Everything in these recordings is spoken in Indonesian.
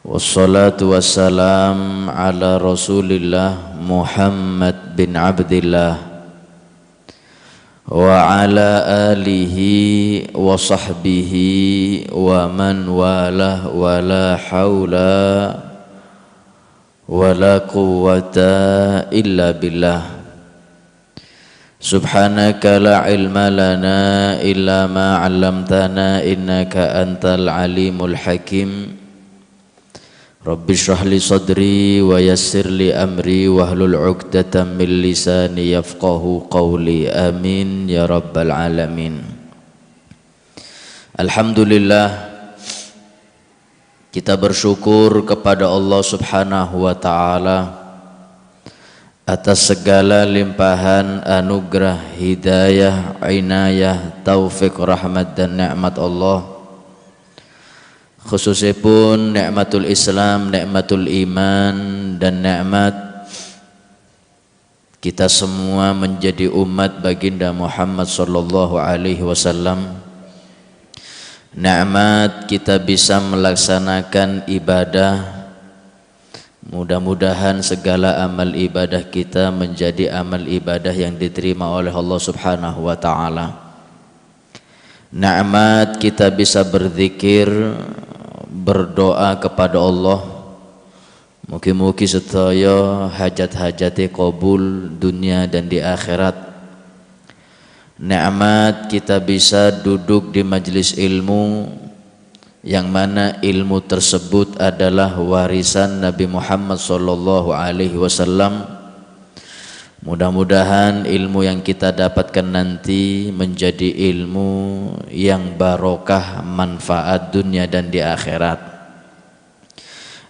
Wassalatu wassalam ala Rasulillah Muhammad bin Abdillah wa ala alihi wa sahbihi wa man walah wa la hawla wa la quwwata illa billah. Subhanaka la ilma lana illa ma 'allamtana innaka antal alimul hakim. Rabbi shrah li sadri wa yassir li amri wahlul 'uqdatam min lisani yafqahu qawli. Amin ya rabbal alamin. Alhamdulillah, kita bersyukur kepada Allah Subhanahu wa taala atas segala limpahan anugerah, hidayah, inayah, taufik, rahmat dan nikmat Allah, khususipun nikmatul Islam, nikmatul iman dan nikmat kita semua menjadi umat baginda Muhammad sallallahu alaihi wasallam. Nikmat kita bisa melaksanakan ibadah. Mudah-mudahan segala amal ibadah kita menjadi amal ibadah yang diterima oleh Allah Subhanahu wa taala. Nikmat kita bisa berzikir, berdoa kepada Allah. Mugi-mugi sedaya hajat-hajate qabul dunia dan di akhirat. Nikmat kita bisa duduk di majelis ilmu, yang mana ilmu tersebut adalah warisan Nabi Muhammad sallallahu alaihi wasallam. Mudah-mudahan ilmu yang kita dapatkan nanti menjadi ilmu yang barokah, manfaat dunia dan di akhirat.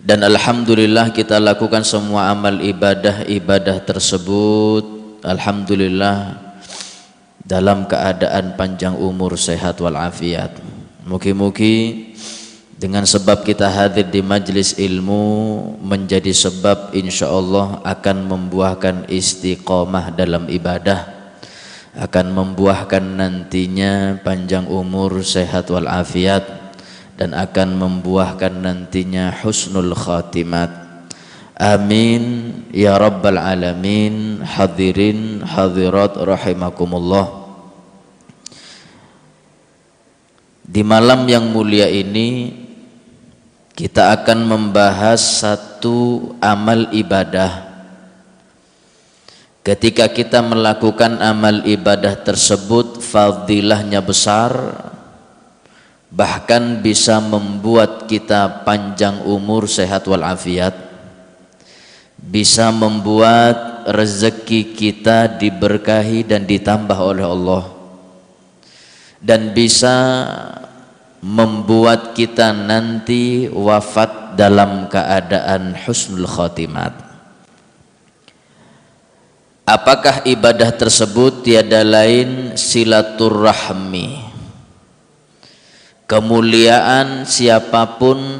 Dan alhamdulillah kita lakukan semua amal ibadah tersebut, alhamdulillah, dalam keadaan panjang umur, sehat walafiat. Mugi-mugi dengan sebab kita hadir di majlis ilmu menjadi sebab insyaallah akan membuahkan istiqomah dalam ibadah, akan membuahkan nantinya panjang umur, sehat walafiat, dan akan membuahkan nantinya husnul khatimat. Amin ya rabbal alamin. Hadirin hadirat rahimakumullah. Di malam yang mulia ini kita akan membahas satu amal ibadah. Ketika kita melakukan amal ibadah tersebut, fadilahnya besar, bahkan bisa membuat kita panjang umur, sehat walafiat, bisa membuat rezeki kita diberkahi dan ditambah oleh Allah, dan bisa membuat kita nanti wafat dalam keadaan husnul khotimat. Apakah ibadah tersebut? Tiada lain silaturrahmi. Kemuliaan siapapun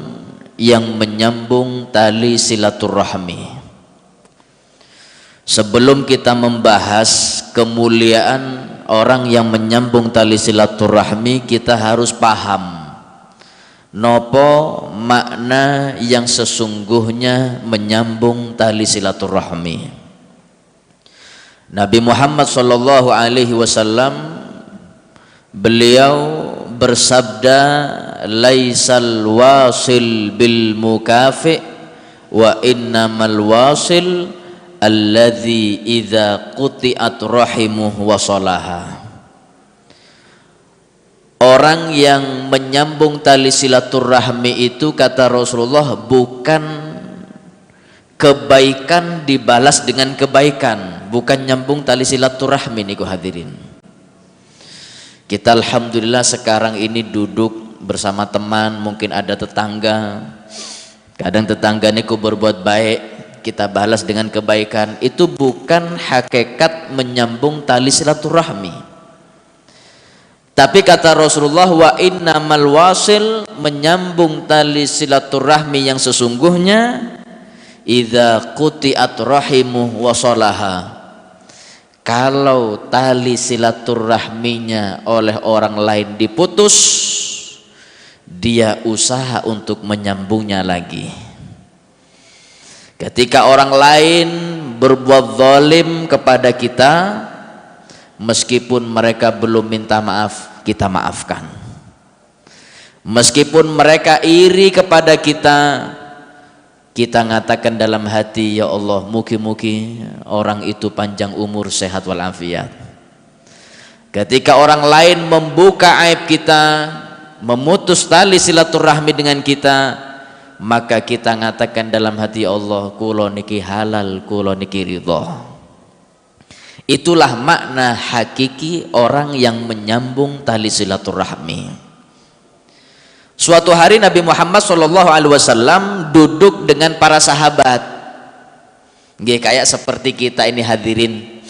yang menyambung tali silaturrahmi. Sebelum kita membahas kemuliaan orang yang menyambung tali silaturahmi, kita harus paham nopo makna yang sesungguhnya menyambung tali silaturahmi. Nabi Muhammad sallallahu alaihi wasallam beliau bersabda, laisal wasil bil mukafi wa innamal wasil alladzi idza quti'at rahimuhu wa salaha. Orang yang menyambung tali silaturahmi itu, kata Rasulullah, bukan kebaikan dibalas dengan kebaikan, bukan nyambung tali silaturahmi niku hadirin. Kita alhamdulillah sekarang ini duduk bersama teman, mungkin ada tetangga, kadang tetangga niku berbuat baik, kita balas dengan kebaikan. Itu bukan hakikat menyambung tali silaturahmi. Tapi kata Rasulullah, wa innamal wasil, menyambung tali silaturahmi yang sesungguhnya, idza quti'at rahimuhu wa salaha, kalau tali silaturahminya oleh orang lain diputus, dia usaha untuk menyambungnya lagi. Ketika orang lain berbuat zalim kepada kita, meskipun mereka belum minta maaf, kita maafkan. Meskipun mereka iri kepada kita, kita ngatakan dalam hati, ya Allah, mugi-mugi orang itu panjang umur, sehat walafiat. Ketika orang lain membuka aib kita, memutus tali silaturahmi dengan kita, maka kita ngatakan dalam hati, ya Allah, kulo niki halal, kulo niki ridho. Itulah makna hakiki orang yang menyambung tali silaturahmi. Suatu hari Nabi Muhammad SAW duduk dengan para sahabat, kayak seperti kita ini hadirin.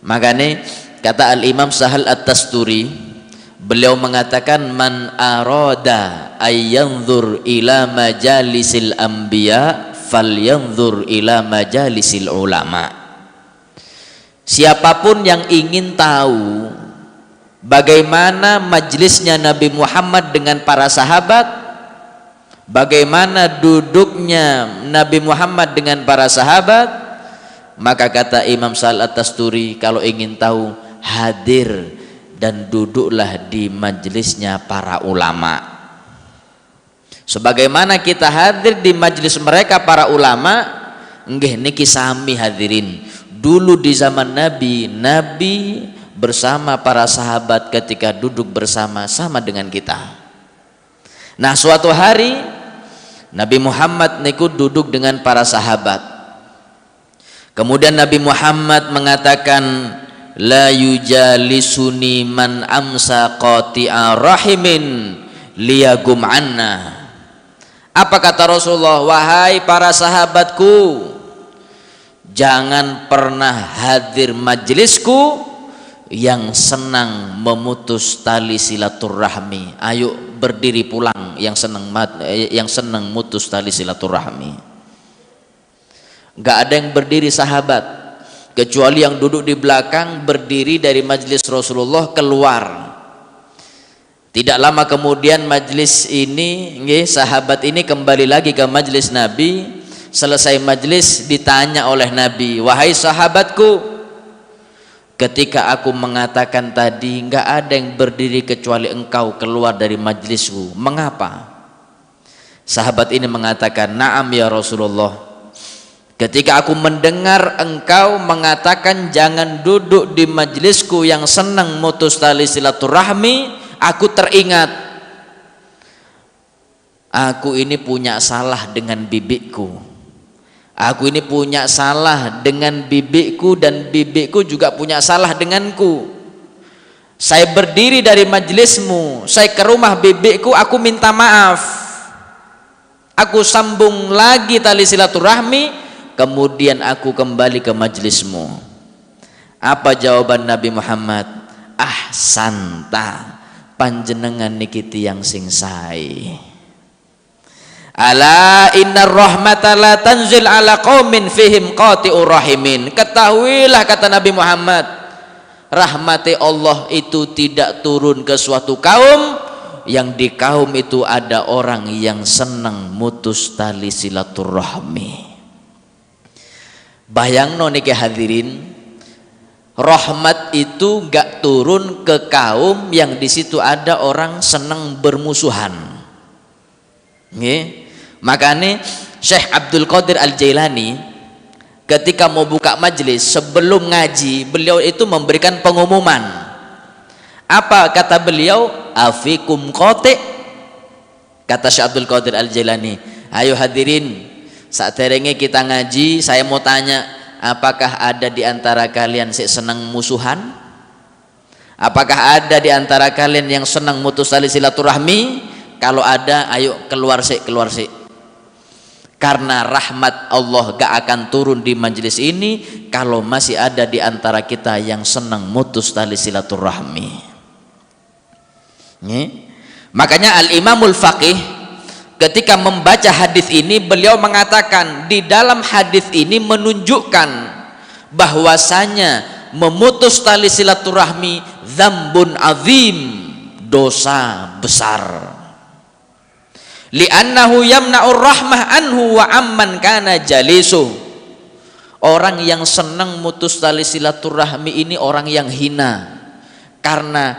Makanya kata Al-Imam Sahal At-Tasturi, beliau mengatakan, man arada ayyanzur ila majalisil anbiya falyanzur ila majalisil ulama. Siapapun yang ingin tahu bagaimana majlisnya Nabi Muhammad dengan para sahabat, bagaimana duduknya Nabi Muhammad dengan para sahabat, maka kata Imam Sahal At-Tasturi, kalau ingin tahu, hadir dan duduklah di majelisnya para ulama. Sebagaimana kita hadir di majelis mereka para ulama, nggih niki sami hadirin. Dulu di zaman Nabi, Nabi bersama para sahabat ketika duduk bersama sama dengan kita. Nah, suatu hari Nabi Muhammad niku duduk dengan para sahabat. Kemudian Nabi Muhammad mengatakan, la yujalisuni man amsa qati'a rahimin liyagum anna. Apa kata Rasulullah? Wahai para sahabatku, jangan pernah hadir majelisku yang senang memutus tali silaturahmi. Ayo berdiri pulang yang senang mutus tali silaturahmi. Gak ada yang berdiri sahabat, kecuali yang duduk di belakang berdiri dari majelis Rasulullah keluar. Tidak lama kemudian majelis ini, sahabat ini kembali lagi ke majelis Nabi. Selesai majelis ditanya oleh Nabi, wahai sahabatku, ketika aku mengatakan tadi nggak ada yang berdiri kecuali engkau keluar dari majelisku, mengapa? Sahabat ini mengatakan, na'am ya Rasulullah, ketika aku mendengar engkau mengatakan jangan duduk di majelisku yang senang mutus tali silaturahmi, aku teringat aku ini punya salah dengan bibiku. Aku ini punya salah dengan bibiku dan bibiku juga punya salah denganku. Saya berdiri dari majelismu, saya ke rumah bibiku, aku minta maaf, aku sambung lagi tali silaturahmi, kemudian aku kembali ke majelismu. Apa jawaban Nabi Muhammad? Ahsanta, panjenengan niki tiyang sing sae. Ala innar rahmata la tanzil ala qaumin fihim qati'ur rahimin. Ketahuilah, kata Nabi Muhammad, rahmati Allah itu tidak turun ke suatu kaum yang di kaum itu ada orang yang senang mutus tali silaturahmi. Bayangno niki hadirin, rahmat itu gak turun ke kaum yang di situ ada orang senang bermusuhan. Nggih. Makanya Syekh Abdul Qadir Al-Jailani ketika mau buka majelis, sebelum ngaji, beliau itu memberikan pengumuman. Apa kata beliau? Afikum qati'. Kata Syekh Abdul Qadir Al-Jailani, ayo hadirin, saat terengnya kita ngaji, saya mau tanya, apakah ada di antara kalian yang senang musuhan? Apakah ada di antara kalian yang senang mutus tali silaturahmi? Kalau ada, ayo keluar sih. Karena rahmat Allah gak akan turun di majelis ini kalau masih ada di antara kita yang senang mutus tali silaturahmi. Makanya Al-Imamul Faqih ketika membaca hadis ini, beliau mengatakan di dalam hadis ini menunjukkan bahwasanya memutus tali silaturahmi dzambun azim, dosa besar. li'annahu yamna'ur rahmah anhu wa amman kana jalisu. Orang yang senang mutus tali silaturahmi ini orang yang hina, karena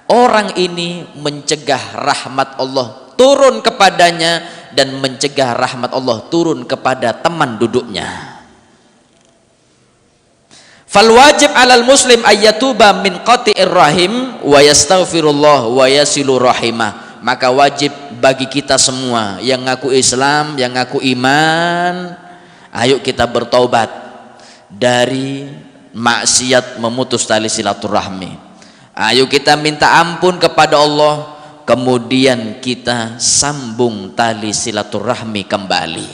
orang ini mencegah rahmat Allah turun kepadanya dan mencegah rahmat Allah turun kepada teman duduknya. Fal wajib 'alal muslim ayyatuba min qati'ir rahim wa yastaghfirullah wa yasilu rahimah. Maka wajib bagi kita semua yang ngaku Islam, yang ngaku iman, ayo kita bertaubat dari maksiat memutus tali silaturahmi. Ayo kita minta ampun kepada Allah, kemudian kita sambung tali silaturahmi kembali.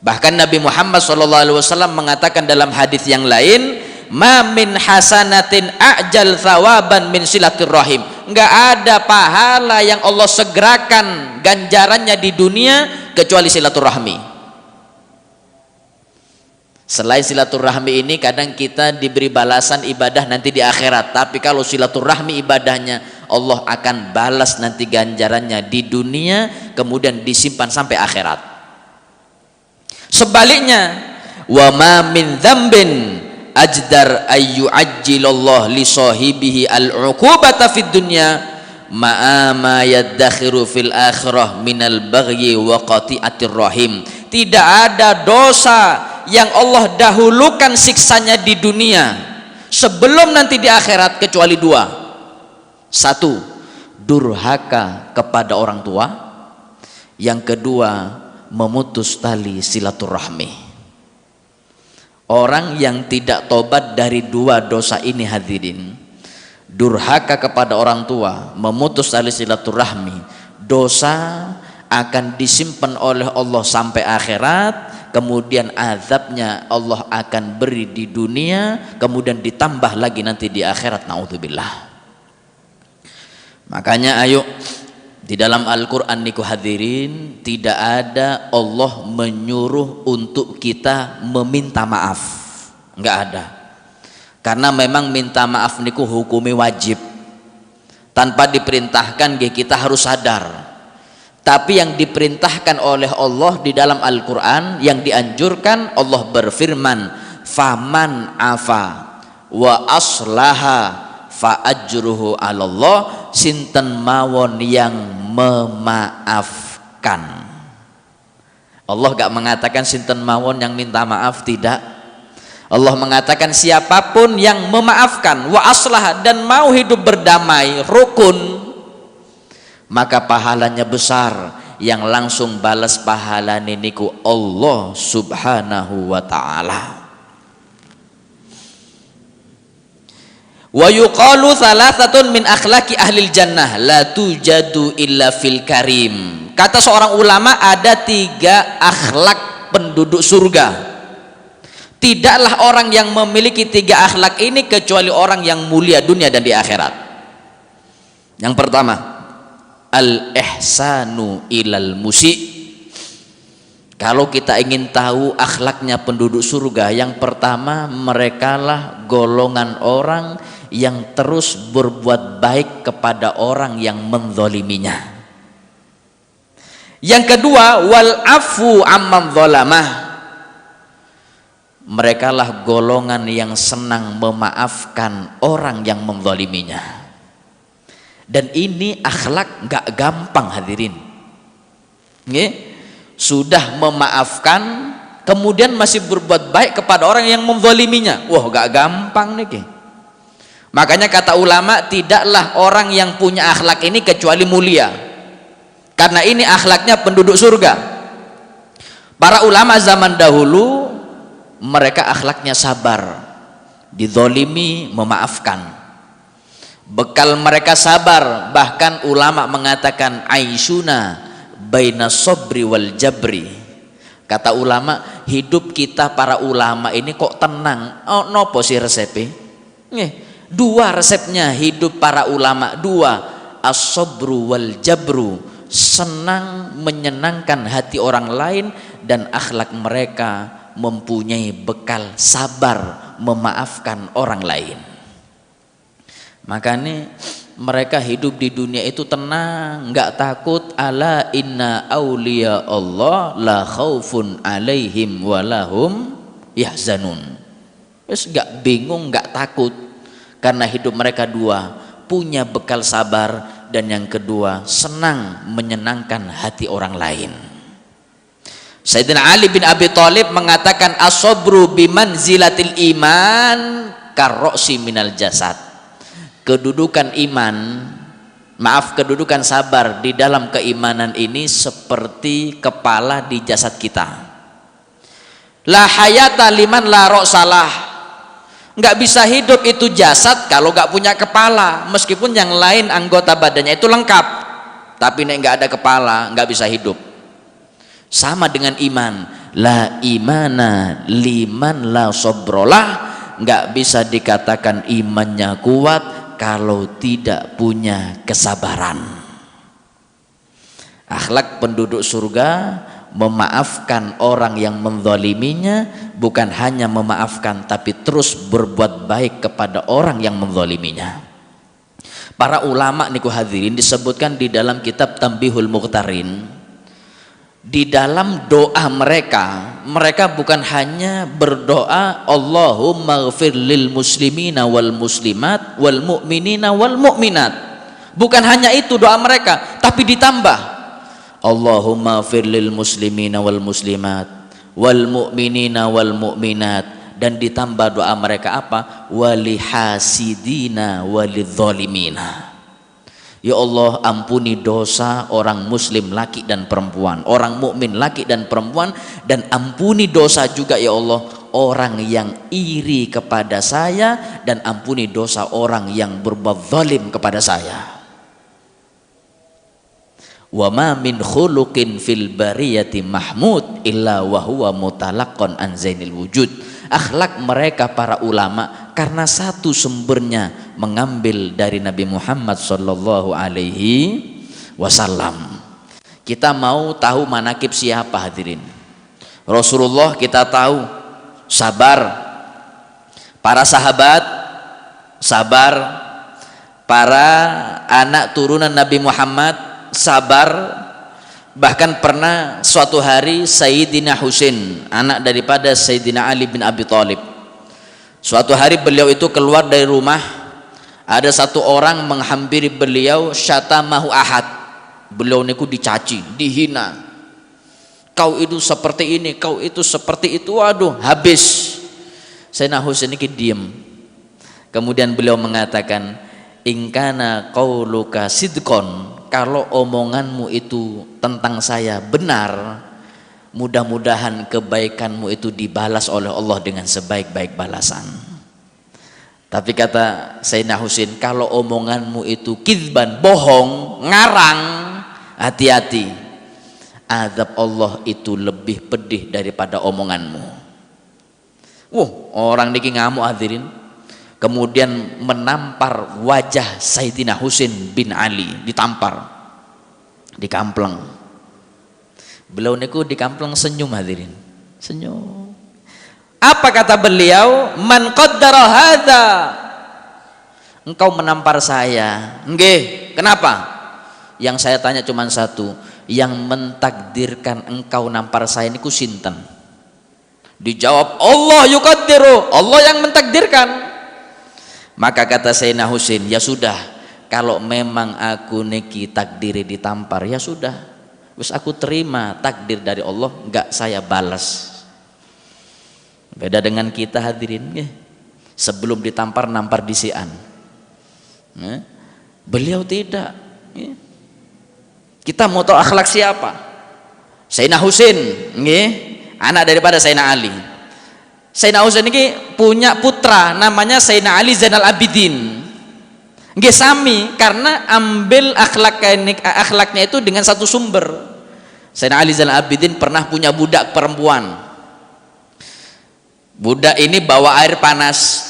Bahkan Nabi Muhammad SAW mengatakan dalam hadis yang lain, ma min hasanatin a'jal thawaban min silaturahim. Enggak ada pahala yang Allah segerakan ganjarannya di dunia kecuali silaturahmi. Selain silaturahmi ini kadang kita diberi balasan ibadah nanti di akhirat, tapi kalau silaturahmi ibadahnya Allah akan balas nanti ganjarannya di dunia, kemudian disimpan sampai akhirat. Sebaliknya, wa ma min dzambin ajdar ayyu ajjilallah li sahibihi al-uqubata fid dunya ma'a ma yaddakhiru fil akhirah minal baghyi wa qati'atir rahim. Tidak ada dosa yang Allah dahulukan siksanya di dunia sebelum nanti di akhirat kecuali dua. Satu, durhaka kepada orang tua. Yang kedua, memutus tali silaturahmi. Orang yang tidak tobat dari dua dosa ini hadirin, durhaka kepada orang tua, memutus tali silaturahmi, dosa akan disimpan oleh Allah sampai akhirat, kemudian azabnya Allah akan beri di dunia, kemudian ditambah lagi nanti di akhirat, naudzubillah. Makanya ayo di dalam Al-Quran niku hadirin, tidak ada Allah menyuruh untuk kita meminta maaf, enggak ada. Karena memang minta maaf niku hukumi wajib, tanpa diperintahkan kita harus sadar. Tapi yang diperintahkan oleh Allah di dalam Al-Quran, yang dianjurkan, Allah berfirman, faman afa wa aslaha fa ajruhu 'alallah, sinten mawon yang memaafkan. Allah gak mengatakan sinten mawon yang minta maaf, tidak. Allah mengatakan siapapun yang memaafkan, wa aslaha, dan mau hidup berdamai, rukun, maka pahalanya besar. Yang langsung balas pahala niku Allah subhanahu wa ta'ala. Wa yuqalu thalathatun min akhlaqi ahlil jannah la tujadu illa fil karim. Kata seorang ulama, ada 3 akhlak penduduk surga. Tidaklah orang yang memiliki 3 akhlak ini kecuali orang yang mulia dunia dan di akhirat. Yang pertama, al-ihsanu ilal musi. Kalau kita ingin tahu akhlaknya penduduk surga, yang pertama, merekalah golongan orang yang terus berbuat baik kepada orang yang menzaliminya. Yang kedua, wal afu amman zalamah. Merekalah golongan yang senang memaafkan orang yang menzaliminya. Dan ini akhlak gak gampang hadirin. Sudah memaafkan, kemudian masih berbuat baik kepada orang yang menzaliminya. Wah, gak gampang nih. Makanya kata ulama, tidaklah orang yang punya akhlak ini kecuali mulia. Karena ini akhlaknya penduduk surga. Para ulama zaman dahulu, mereka akhlaknya sabar, dizalimi memaafkan. Bekal mereka sabar, bahkan ulama mengatakan aishuna baina sobri wal jabri. Kata ulama, hidup kita para ulama ini kok tenang. Oh, nopo sih resepnya? Dua resepnya hidup para ulama, dua, as-sobru wal jabru, senang menyenangkan hati orang lain, dan akhlak mereka mempunyai bekal sabar memaafkan orang lain. Makanya mereka hidup di dunia itu tenang, nggak takut ala inna awliya Allah la khaufun alaihim walahum yahzanun. Wis gak bingung, gak takut, karena hidup mereka dua punya bekal sabar, dan yang kedua senang menyenangkan hati orang lain. Sayyidina Ali bin Abi Thalib mengatakan as-sabru bimanzilatil iman karroksi minal jasad. Kedudukan iman, kedudukan sabar di dalam keimanan ini seperti kepala di jasad kita. La hayata liman la ra'salah. Nggak bisa hidup itu jasad kalau nggak punya kepala. Meskipun yang lain anggota badannya itu lengkap, tapi nek nggak ada kepala nggak bisa hidup. Sama dengan iman, la imana liman la sobrolah. Nggak bisa dikatakan imannya kuat kalau tidak punya kesabaran. Akhlak penduduk surga memaafkan orang yang menzaliminya, bukan hanya memaafkan tapi terus berbuat baik kepada orang yang menzaliminya. Para ulama niku hadirin disebutkan di dalam kitab Tanbihul Muqtarin, di dalam doa mereka bukan hanya berdoa Allahumma ghfir lil muslimina wal muslimat wal mu'minina wal mu'minat, bukan hanya itu doa mereka, tapi ditambah Allahumma ghfir lil muslimina wal muslimat wal mu'minina wal mu'minat, dan ditambah doa mereka apa? Walihasidina walidzalimina. Ya Allah, ampuni dosa orang muslim laki dan perempuan, orang mukmin laki dan perempuan, dan ampuni dosa juga ya Allah orang yang iri kepada saya, dan ampuni dosa orang yang berbuat zalim kepada saya. Wa ma min khuluqin fil bariyati mahmud illa wa huwa mutalaqqan an zainil wujud. Akhlak mereka para ulama karena satu sumbernya mengambil dari Nabi Muhammad sallallahu alaihi wasallam. Kita mau tahu manakib siapa hadirin? Rasulullah kita tahu sabar, para sahabat sabar, para anak turunan Nabi Muhammad sabar. Bahkan pernah suatu hari Sayyidina Husain, anak daripada Sayyidina Ali bin Abi Thalib, suatu hari beliau itu keluar dari rumah, ada satu orang menghampiri beliau, syatamahu ahad, beliau niku dicaci, dihina, kau itu seperti ini, kau itu seperti itu. Waduh, habis. Sayyidina Husain niki diem, kemudian beliau mengatakan, ingkana qauluka sidqon, kalau omonganmu itu tentang saya benar, mudah-mudahan kebaikanmu itu dibalas oleh Allah dengan sebaik-baik balasan. Tapi kata Sayyidina Husain, kalau omonganmu itu kizban, bohong, ngarang, hati-hati, azab Allah itu lebih pedih daripada omonganmu. Orang niki ngamuk hadirin. Kemudian menampar wajah Sayyidina Husain bin Ali, ditampar, dikampleng. Beliau niku dikampleng senyum hadirin, senyum. Apa kata beliau? Man qaddara hadza, engkau menampar saya. Nggih, kenapa? Yang saya tanya cuma satu, yang mentakdirkan engkau nampar saya niku sinten? Dijawab Allah yuqaddiru, Allah yang mentakdirkan. Maka kata Sayyidina Husain, ya sudah, kalau memang aku niki takdiri ditampar, ya sudah, wis aku terima takdir dari Allah, enggak saya balas. Beda dengan kita hadirin, sebelum ditampar nampar disian. Beliau tidak. Kita mau tahu akhlak siapa? Sayyidina Husain, anak daripada Sayyidina Ali. Sayyidina Husain ini punya putra namanya Sayyidina Ali Zainal Abidin. Nggih sami, karena ambil akhlaknya itu dengan satu sumber. Sayyidina Ali Zainal Abidin pernah punya budak perempuan. Budak ini bawa air panas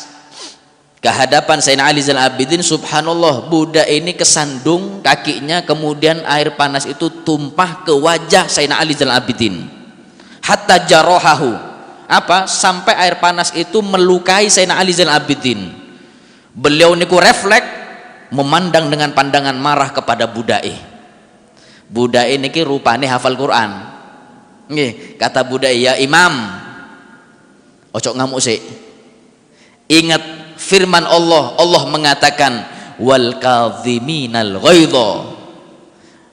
ke hadapan Sayyidina Ali Zainal Abidin. Subhanallah, budak ini kesandung kakinya, kemudian air panas itu tumpah ke wajah Sayyidina Ali Zainal Abidin. Hatta jarohahu, sampai air panas itu melukai Sayyidina Ali Zainal Abidin. Beliau niku refleks memandang dengan pandangan marah kepada budak. Budak ini ki rupane hafal Quran. Nggih, kata budak, ya Imam, ojo ngamuk sih. Ingat firman Allah, Allah mengatakan wal kadhiminal ghaidha.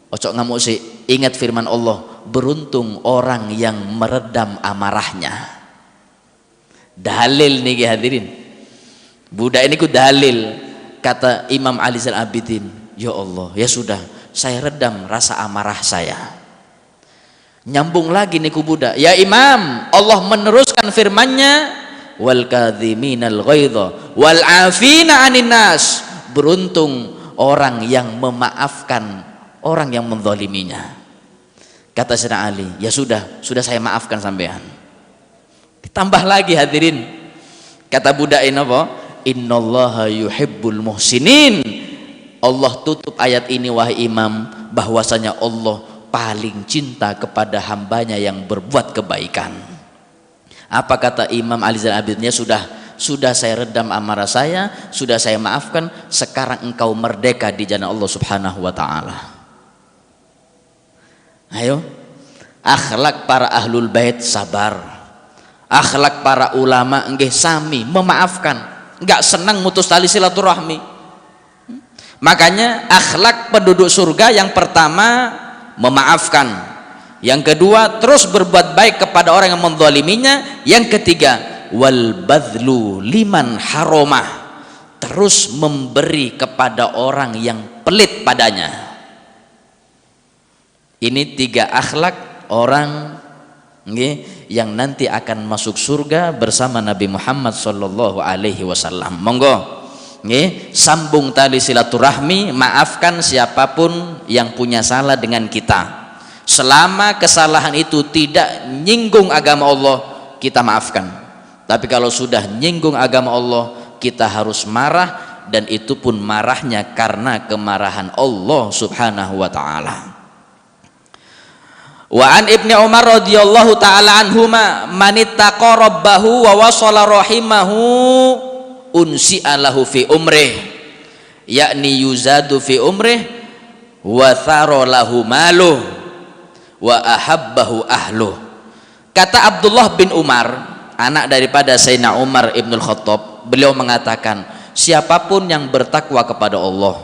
Ojo ngamuk sih. Ingat firman Allah, beruntung orang yang meredam amarahnya. Dalil nih hadirin. Budak ini ku dalil. Kata Imam Ali Zainal Abidin, ya Allah, ya sudah, saya redam rasa amarah saya. Nyambung lagi nih ku budak, ya Imam, Allah meneruskan firman-Nya wal kadhiminal ghaidha wal afina 'anin nas. Beruntung orang yang memaafkan orang yang menzaliminya. Kata Sayyidina Ali, ya sudah saya maafkan sampean. Ditambah lagi hadirin, kata budak ini apa? Innallaha yuhibbul muhsinin. Allah tutup ayat ini wahai Imam, bahwasanya Allah paling cinta kepada hambanya yang berbuat kebaikan. Apa kata Imam Ali Zainal Abidin? Sudah saya redam amarah saya, sudah saya maafkan, sekarang engkau merdeka di jalan Allah Subhanahu wa taala. Ayo, akhlak para ahlul bait sabar, akhlak para ulama nggih sami memaafkan, nggak senang mutus tali silaturahmi. Makanya akhlak penduduk surga yang pertama memaafkan, yang kedua terus berbuat baik kepada orang yang menzaliminya, yang ketiga wal badlu liman haromah, terus memberi kepada orang yang pelit padanya. Ini 3 akhlak orang yang nanti akan masuk surga bersama Nabi Muhammad sallallahu alaihi wasallam. Monggo sambung tali silaturahmi, maafkan siapapun yang punya salah dengan kita. Selama kesalahan itu tidak nyinggung agama Allah, kita maafkan. Tapi kalau sudah nyinggung agama Allah, kita harus marah, dan itu pun marahnya karena kemarahan Allah Subhanahu wa taala. Wa an Ibnu Umar radhiyallahu taala anhuma man ittaqa rabbahu wa wasala rahimahu unsi'a lahu fi umrih, yakni yuzadu fi umrih wa thara lahu maluh wa ahabbahu ahluh. Kata Abdullah bin Umar, anak daripada Sayyidina Umar Ibnul Khattab, beliau mengatakan, siapapun yang bertakwa kepada Allah,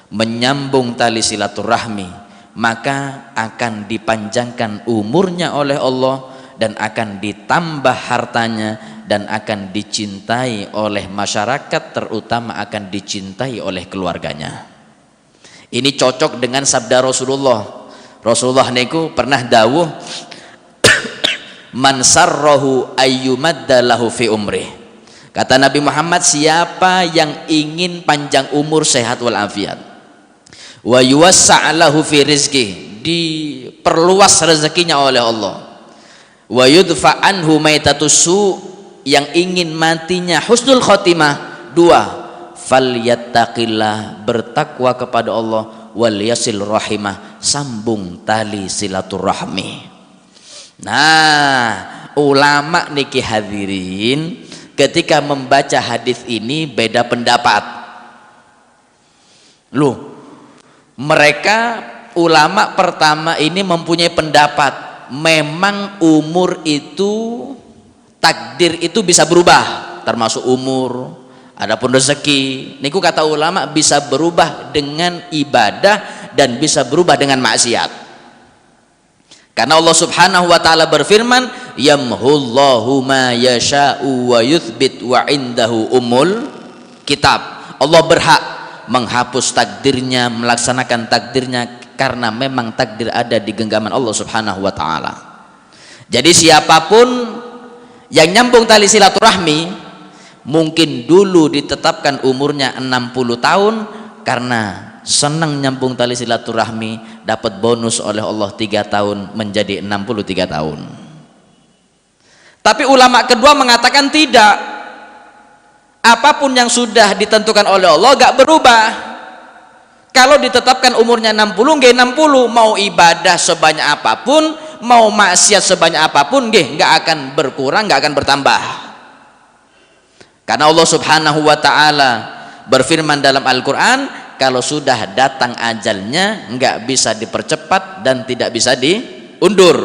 menyambung tali silaturahmi, maka akan dipanjangkan umurnya oleh Allah, dan akan ditambah hartanya, dan akan dicintai oleh masyarakat, terutama akan dicintai oleh keluarganya. Ini cocok dengan sabda Rasulullah. Rasulullah niku pernah dawuh man sarrahu ayyumadda lahu fi umrih. Kata Nabi Muhammad, siapa yang ingin panjang umur, sehat walafiat, wa yuwassa' lahu fi rizqih, diperluas rezekinya oleh Allah, wa yudfa anhu maitatus su', yang ingin matinya husnul khotimah, 2, falyattaqillah, bertakwa kepada Allah, wal yasil rahimah, sambung tali silaturahmi. Nah, ulama niki hadirin ketika membaca hadis ini beda pendapat. Loh, mereka ulama pertama ini mempunyai pendapat memang umur itu, takdir itu bisa berubah, termasuk umur, adapun rezeki niku kata ulama bisa berubah dengan ibadah dan bisa berubah dengan maksiat. Karena Allah Subhanahu wa taala berfirman, yamhullahu ma yasha'u wa yuthbit wa indahu umul kitab. Allah berhak menghapus takdirnya, melaksanakan takdirnya, karena memang takdir ada di genggaman Allah Subhanahu wa taala. Jadi siapapun yang nyambung tali silaturahmi, mungkin dulu ditetapkan umurnya 60 tahun karena senang nyambung tali silaturahmi, dapat bonus oleh Allah 3 tahun menjadi 63 tahun. Tapi ulama kedua mengatakan tidak, apapun yang sudah ditentukan oleh Allah gak berubah. Kalau ditetapkan umurnya 60, nggih 60, mau ibadah sebanyak apapun, mau maksiat sebanyak apapun, nggih nggak akan berkurang, nggak akan bertambah. Karena Allah Subhanahu wa taala berfirman dalam Al-Qur'an, kalau sudah datang ajalnya nggak bisa dipercepat dan tidak bisa diundur.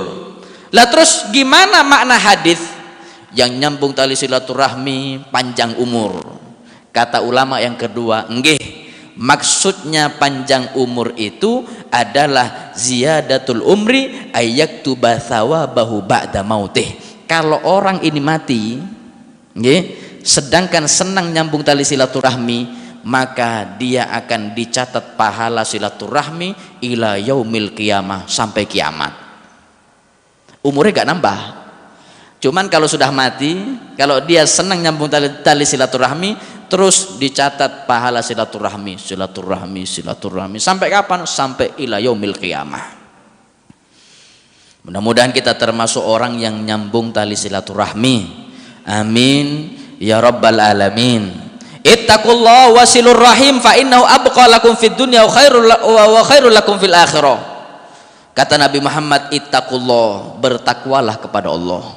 Lah terus gimana makna hadis yang nyambung tali silaturahmi panjang umur? Kata ulama yang kedua, nggih, maksudnya panjang umur itu adalah ziyadatul umri ayyaktuba thawabahu ba'da mautih. Kalau orang ini mati, nggih, sedangkan senang nyambung tali silaturahmi, maka dia akan dicatat pahala silaturahmi ila yaumil qiyamah, sampai kiamat. Umurnya gak nambah. Cuman kalau sudah mati, kalau dia senang nyambung tali silaturahmi, terus dicatat pahala silaturahmi sampai kapan? Sampai ila yaumil qiyamah. Mudah-mudahan kita termasuk orang yang nyambung tali silaturahmi. Amin ya rabbal alamin. Ittaqullah wasilur rahim fa innahu abqa lakum fid dunya wa khairul lakum fil akhirah. Kata Nabi Muhammad, ittaqullah, bertakwalah kepada Allah.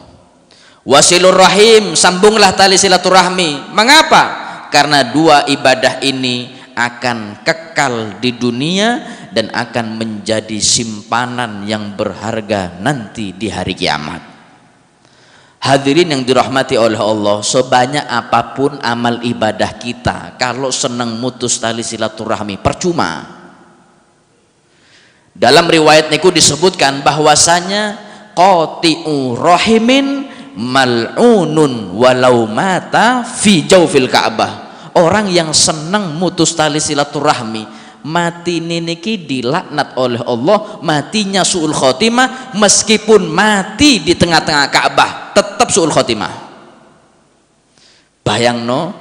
Wasilur rahim, sambunglah tali silaturahmi. Mengapa? Karena dua ibadah ini akan kekal di dunia dan akan menjadi simpanan yang berharga nanti di hari kiamat. Hadirin yang dirahmati oleh Allah, sebanyak apapun amal ibadah kita, kalau senang mutus tali silaturahmi percuma. Dalam riwayat niku disebutkan bahwasanya qati'u rahimin mal'unun walau mata fi jawfil Ka'bah. Orang yang senang mutus tali silaturahmi mati niki dilaknat oleh Allah, matinya su'ul khotimah, meskipun mati di tengah-tengah Ka'bah tetap su'ul khotimah. Bayangno,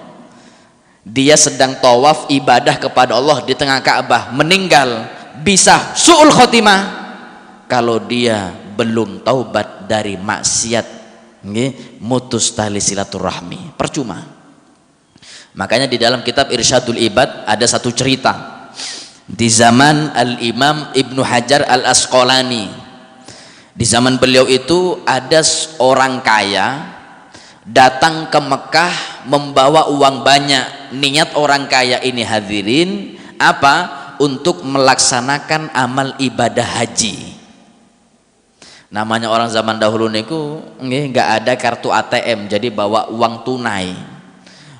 dia sedang tawaf ibadah kepada Allah di tengah Ka'bah, meninggal, bisa su'ul khotimah kalau dia belum taubat dari maksiat, mutus tali silaturahmi, percuma. Makanya di dalam kitab Irsyadul Ibad ada satu cerita di zaman Al-Imam Ibnu Hajar Al-Asqalani. Di zaman beliau itu ada orang kaya datang ke Mekah membawa uang banyak. Niat orang kaya ini, hadirin, apa? Untuk melaksanakan amal ibadah haji. Namanya orang zaman dahulu niku nggak ada kartu ATM, jadi bawa uang tunai,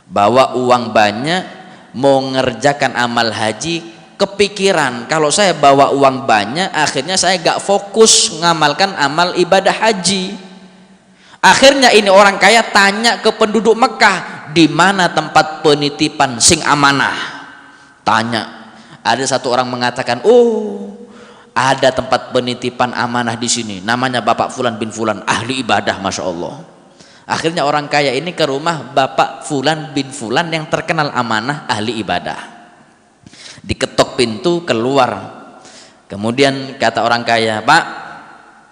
bawa uang banyak, mau ngerjakan amal haji. Kepikiran kalau saya bawa uang banyak, akhirnya saya gak fokus ngamalkan amal ibadah haji. Akhirnya ini orang kaya tanya ke penduduk Mekah, di mana tempat penitipan sing amanah? Tanya, ada satu orang mengatakan, oh ada tempat penitipan amanah di sini, namanya Bapak Fulan bin Fulan, ahli ibadah, masya Allah. Akhirnya orang kaya ini ke rumah Bapak Fulan bin Fulan yang terkenal amanah, ahli ibadah. Diketok pintu, keluar. Kemudian kata orang kaya, Pak,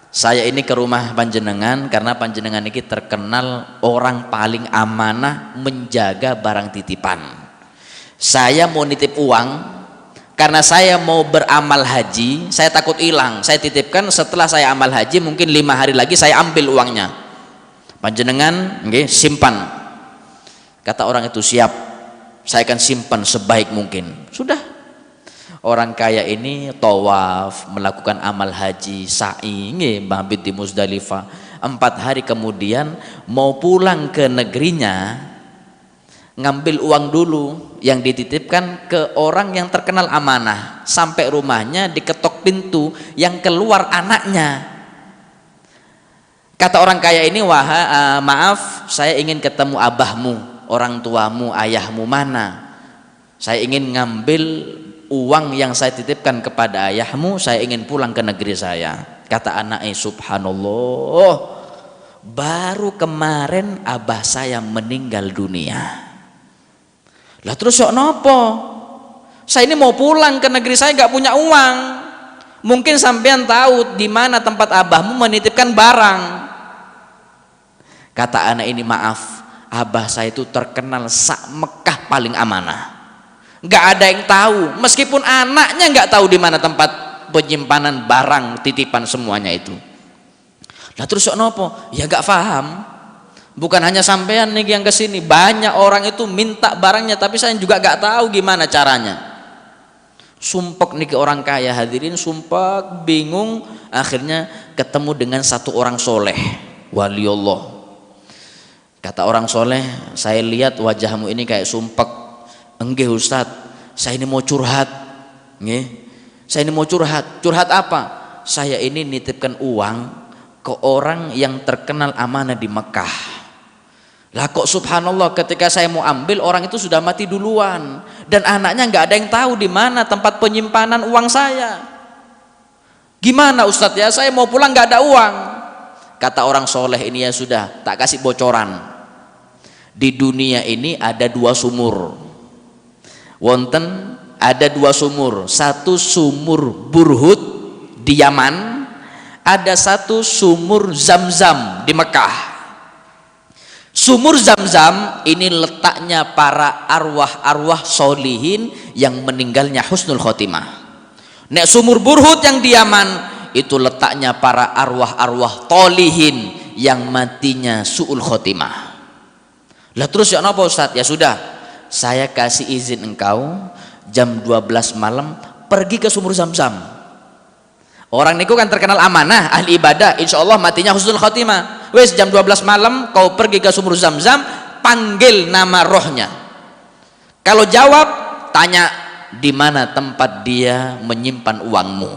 saya ini ke rumah panjenengan karena panjenengan ini terkenal orang paling amanah menjaga barang titipan. Saya mau nitip uang karena saya mau beramal haji, saya takut hilang. Saya titipkan, setelah saya amal haji mungkin 5 hari lagi saya ambil uangnya. Panjenengan simpan. Kata orang itu, siap, saya akan simpan sebaik mungkin. Sudah. Orang kaya ini tawaf, melakukan amal haji, sa'i, mabit di Muzdalifah. 4 hari kemudian mau pulang ke negerinya, ngambil uang dulu yang dititipkan ke orang yang terkenal amanah. Sampai rumahnya diketok pintu, yang keluar anaknya. Kata orang kaya ini, maaf, saya ingin ketemu abahmu, orang tuamu, ayahmu mana? Saya ingin ngambil uang yang saya titipkan kepada ayahmu, saya ingin pulang ke negeri saya. Kata anaknya, subhanallah, baru kemarin abah saya meninggal dunia. Lah terus sok nopo? Saya ini mau pulang ke negeri saya, gak punya uang. Mungkin sampean tahu di mana tempat abahmu menitipkan barang. Kata anak ini, maaf, abah saya itu terkenal sak Mekah paling amanah. Nggak ada yang tahu, meskipun anaknya nggak tahu di mana tempat penyimpanan barang titipan semuanya itu. Lah terus sok nopo? Ya nggak paham. Bukan hanya sampean nih yang kesini, banyak orang itu minta barangnya, tapi saya juga nggak tahu gimana caranya. Sumpek niki orang kaya hadirin, sumpek, bingung, akhirnya ketemu dengan satu orang soleh, wali Allah. Kata orang soleh, saya lihat wajahmu ini kayak sumpek. Enggih Ustadz, saya ini mau curhat. Nggih, saya ini mau curhat. Curhat apa? Saya ini nitipkan uang ke orang yang terkenal amanah di Mekah. Lah kok subhanallah, ketika saya mau ambil, orang itu sudah mati duluan dan anaknya nggak ada yang tahu di mana tempat penyimpanan uang saya. Gimana Ustadz ya, saya mau pulang nggak ada uang. Kata orang soleh ini, ya sudah, tak kasih bocoran. Di dunia ini ada dua sumur. Wonten ada dua sumur, satu sumur Burhut di Yaman, ada satu sumur Zam-Zam di Mekah. Sumur Zam-Zam ini letaknya para arwah-arwah solihin yang meninggalnya husnul khotimah. Nek sumur Burhut yang di Yaman itu letaknya para arwah-arwah tolihin yang matinya su'ul khotimah. Lah terus ya apa Ustadz? Ya sudah, saya kasih izin engkau jam 12 malam pergi ke sumur Zam-Zam. Orang niku kan terkenal amanah, ahli ibadah, insya Allah matinya husnul khotimah. Wes jam 12 malam kau pergi ke sumur Zam-Zam, panggil nama rohnya. Kalau jawab, tanya di mana tempat dia menyimpan uangmu.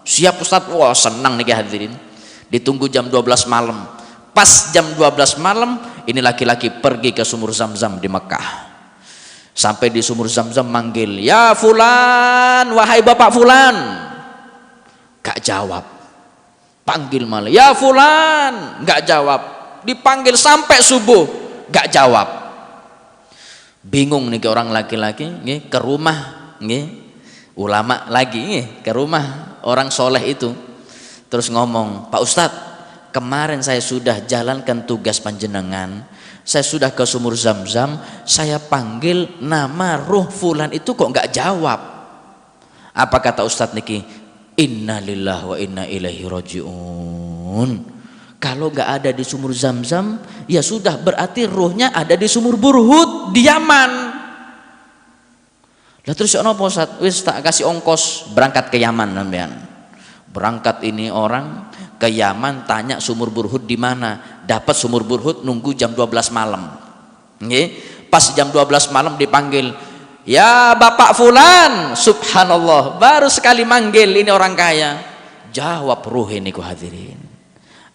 Siap Ustadz? Wah senang nih hadirin. Ditunggu jam 12 malam. Pas jam 12 malam, ini laki-laki pergi ke sumur Zam-Zam di Mekah. Sampai di sumur Zam-Zam manggil, ya fulan, wahai bapak fulan. Gak jawab. Panggil malah, ya fulan, gak jawab. Dipanggil sampai subuh, gak jawab. Bingung nih ke orang laki-laki, ke rumah, ulama lagi, ke rumah orang soleh itu. Terus ngomong, Pak Ustadz, kemarin saya sudah jalankan tugas panjenengan, saya sudah ke sumur Zam-Zam, saya panggil nama ruh fulan itu kok gak jawab. Apa kata Ustadz niki? Inna lillahi wa inna ilaihi raji'un. Kalau nggak ada di sumur Zam-Zam, ya sudah berarti ruhnya ada di sumur Burhut di Yaman. Lah terus ya apa Ustaz? Wis tak kasih ongkos berangkat ke Yaman sampean. Berangkat ini orang ke Yaman, tanya sumur Burhut di mana. Dapat sumur Burhut, nunggu jam 12 malam. Nggih, pas jam 12 malam dipanggil, ya bapak fulan, subhanallah, baru sekali manggil ini orang kaya. Jawab ruh ini ku hadirin,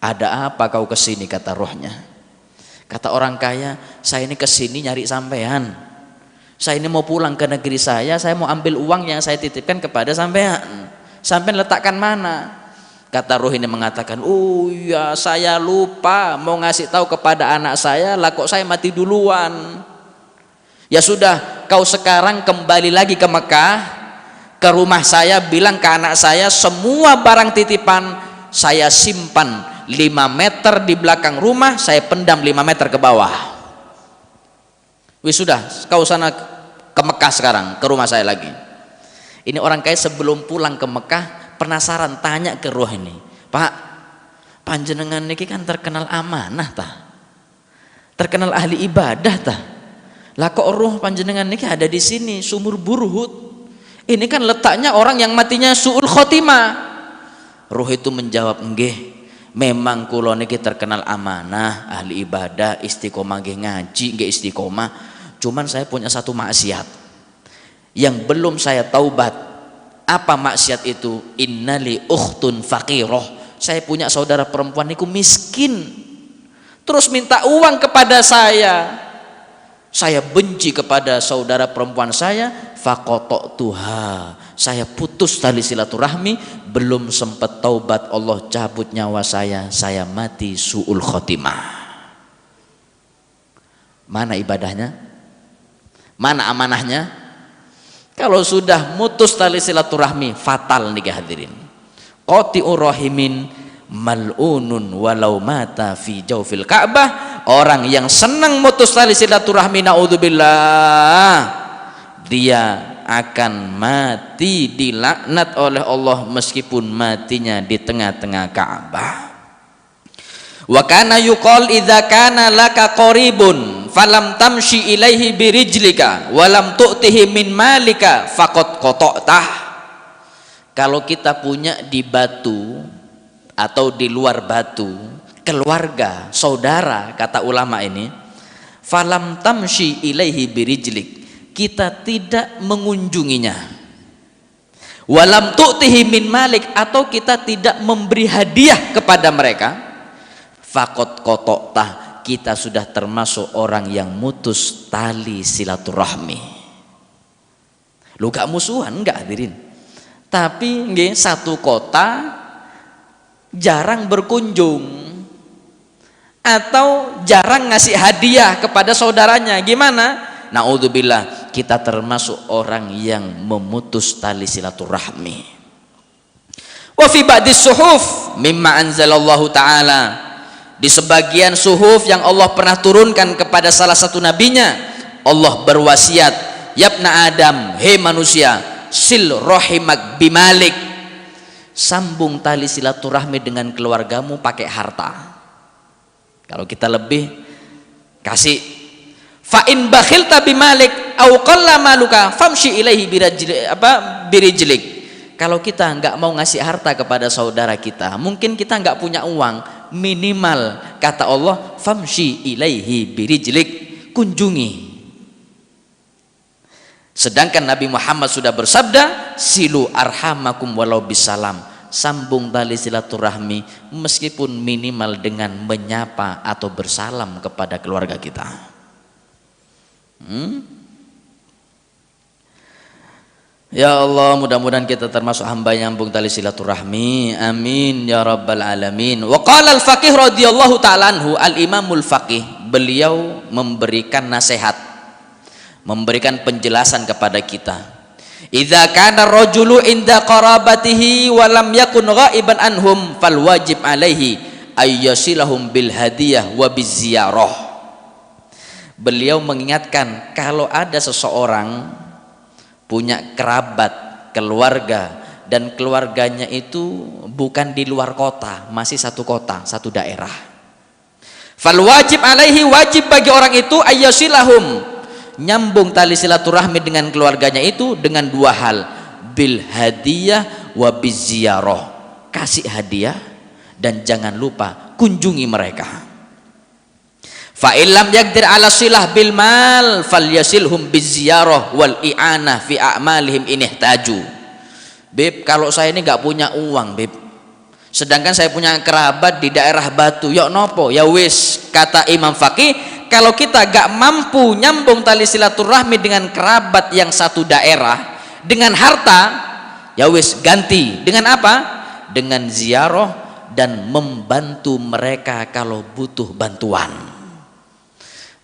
ada apa kau kesini? Kata rohnya. Kata orang kaya, saya ini kesini nyari sampean. Saya ini mau pulang ke negeri saya mau ambil uang yang saya titipkan kepada sampean. Sampean letakkan mana? Kata ruh ini mengatakan, oh ya saya lupa mau ngasih tahu kepada anak saya, lah kok saya mati duluan. Ya sudah, kau sekarang kembali lagi ke Mekah, ke rumah saya, bilang ke anak saya, semua barang titipan saya simpan 5 meter di belakang rumah, saya pendam 5 meter ke bawah. Wis sudah, kau sana ke Mekah sekarang, ke rumah saya lagi. Ini orang kaya sebelum pulang ke Mekah penasaran, tanya ke ruh ini, Pak, panjenengan niki kan terkenal amanah tah, terkenal ahli ibadah tah. Lah kok ruh panjenengan ini ada di sini sumur Burhut? Ini kan letaknya orang yang matinya su'ul khotimah. Ruh itu menjawab, nggih, memang kula niki terkenal amanah, ahli ibadah, istiqomah nggih ngaji, nggih istiqomah. Cuman saya punya satu maksiat yang belum saya taubat. Apa maksiat itu? Innali ukhtun faqirah. Saya punya saudara perempuan niku miskin. Terus minta uang kepada saya. Saya benci kepada saudara perempuan saya, faqata'tuha. Saya putus tali silaturahmi, belum sempat taubat Allah cabut nyawa saya mati su'ul khotimah. Mana ibadahnya? Mana amanahnya? Kalau sudah mutus tali silaturahmi, fatal nih hadirin. Qati'ur rahimin mal'unun walau mata fi jawfil Ka'bah. Orang yang senang mutus tali silaturahmi, naudzubillah, dia akan mati dilaknat oleh Allah meskipun matinya di tengah-tengah Ka'bah. Wa kana yuqal idza kana laka qaribun falam tamshi ilaihi birijlika walam tu'tihi min malika faqad qata'tah. Kalau kita punya di Batu atau di luar Batu keluarga, saudara, kata ulama ini, falam tamshi ilaihi birijlik, kita tidak mengunjunginya, walam tu'tihi min malik, atau kita tidak memberi hadiah kepada mereka, faqad qata'tah, kita sudah termasuk orang yang mutus tali silaturahmi. Lu gak musuhan, enggak hadirin, tapi nggih satu kota jarang berkunjung atau jarang ngasih hadiah kepada saudaranya, gimana? Naudzubillah, kita termasuk orang yang memutus tali silaturahmi. Wa fi ba'dis suhuf mimma anzalallahu ta'ala, di sebagian suhuf yang Allah pernah turunkan kepada salah satu nabinya, Allah berwasiat, yabna Adam, hei manusia, sil rahimak bimalik, sambung tali silaturahmi dengan keluargamu pakai harta. Kalau kita lebih kasih. Fa in bakhilta bimalik au qalla maluka famshi ilaihi birijlik. Kalau kita enggak mau ngasih harta kepada saudara kita, mungkin kita enggak punya uang, minimal kata Allah famshi ilaihi birijlik, kunjungi. Sedangkan Nabi Muhammad sudah bersabda, silu arhamakum walau bisalam, sambung tali silaturahmi meskipun minimal dengan menyapa atau bersalam kepada keluarga kita. Ya Allah, mudah-mudahan kita termasuk hamba yang nyambung tali silaturahmi, amin ya rabbal alamin. Wa qala al-faqih radhiyallahu ta'ala anhu, al-imamul faqih, beliau memberikan nasihat, memberikan penjelasan kepada kita. Idza kana rajulu inda qarabatihi wa lam yakun ghaiban anhum fal wajib alaihi ayyasilahum bil hadiyah wa biziyarah. Beliau mengingatkan, kalau ada seseorang punya kerabat, keluarga, dan keluarganya itu bukan di luar kota, masih satu kota, satu daerah, fal wajib alaihi, wajib bagi orang itu ayyasilahum, nyambung tali silaturahmi dengan keluarganya itu dengan dua hal, bil hadiyah wa biziyarah, kasih hadiah dan jangan lupa kunjungi mereka. Fa illam yaqdir ala silah bil mal falyasilhum biziyarah wal i'anah fi a'malihim in ihtaju. Beb, kalau saya ini nggak punya uang, Beb, sedangkan saya punya kerabat di daerah Batu, ya nopo, ya wis, kata Imam Faqih, kalau kita gak mampu nyambung tali silaturahmi dengan kerabat yang satu daerah dengan harta, ya wis, ganti dengan apa? Dengan ziarah dan membantu mereka kalau butuh bantuan.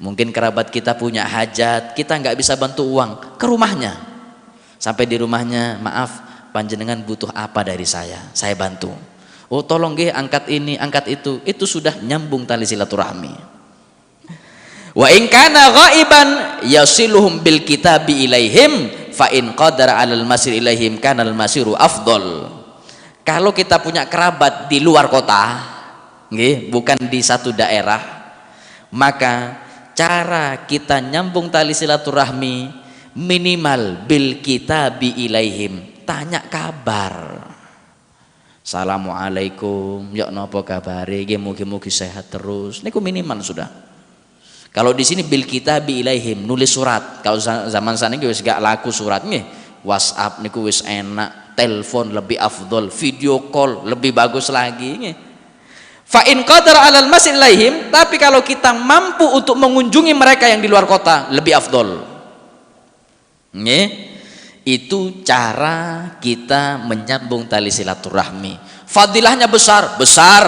Mungkin kerabat kita punya hajat, kita nggak bisa bantu uang, ke rumahnya, sampai di rumahnya, maaf panjenengan butuh apa dari saya bantu. Oh tolong nggih angkat ini, angkat itu sudah nyambung tali silaturahmi. Wa in kana ghaiban yasiluhum bil kitabi ilaihim fa in qadara 'alal masir ilaihim kana al masiru afdal. Kalau kita punya kerabat di luar kota, nggih, bukan di satu daerah, maka cara kita nyambung tali silaturahmi minimal bil kitabi ilaihim, tanya kabar. Assalamualaikum, ya napa kabare, nggih mugi-mugi sehat terus. Niku minimal sudah. Kalau di sini bil kitabi ilaihim, nulis surat. Kalau zaman saniki wis gak laku surat nggih. WhatsApp niku wis enak, telepon lebih afdol, video call lebih bagus lagi nggih. Fa in qadara 'alal masjid ilaihim, tapi kalau kita mampu untuk mengunjungi mereka yang di luar kota, lebih afdol. Nggih. Itu cara kita menyambung tali silaturahmi. Fadilahnya besar, besar.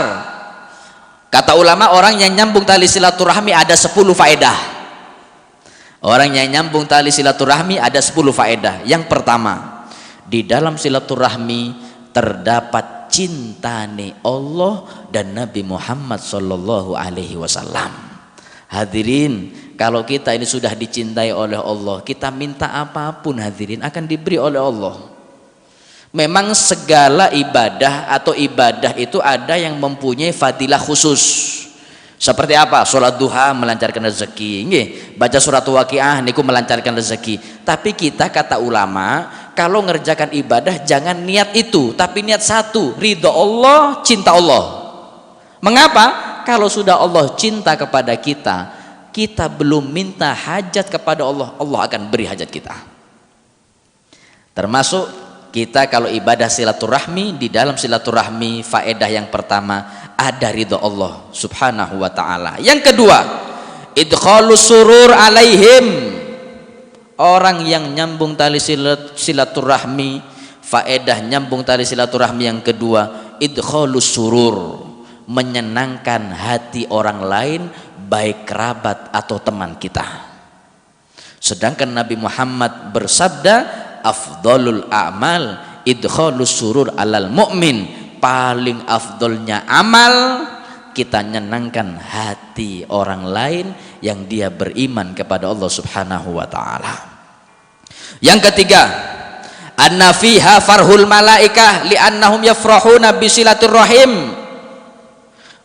Kata ulama, orang yang nyambung tali silaturahmi ada 10 faedah. Orang yang nyambung tali silaturahmi ada 10 faedah. Yang pertama, di dalam silaturahmi terdapat cintane Allah dan Nabi Muhammad sallallahu alaihi wasallam. Hadirin, kalau kita ini sudah dicintai oleh Allah, kita minta apapun hadirin akan diberi oleh Allah. Memang segala ibadah atau ibadah itu ada yang mempunyai fadilah khusus. Seperti apa? Sholat duha melancarkan rezeki, nggih. Baca surat Waqiah niku melancarkan rezeki. Tapi kita, kata ulama, kalau ngerjakan ibadah jangan niat itu, tapi niat satu, ridho Allah, cinta Allah. Mengapa? Kalau sudah Allah cinta kepada kita, kita belum minta hajat kepada Allah, Allah akan beri hajat kita. Termasuk kita kalau ibadah silaturahmi, di dalam silaturahmi faedah yang pertama ada ridho Allah subhanahu wa ta'ala. Yang kedua, idkhalus surur alaihim. Orang yang nyambung tali silaturahmi, faedah nyambung tali silaturahmi yang kedua, idkhalus surur, menyenangkan hati orang lain, baik kerabat atau teman kita. Sedangkan Nabi Muhammad bersabda, afdalul a'mal idkhalus surur alal mu'min, paling afdolnya amal kita nyenangkan hati orang lain yang dia beriman kepada Allah subhanahu wa ta'ala. Yang ketiga, anna fiha farhul malaikah li'annahum yafrahuna bisilaturrahim.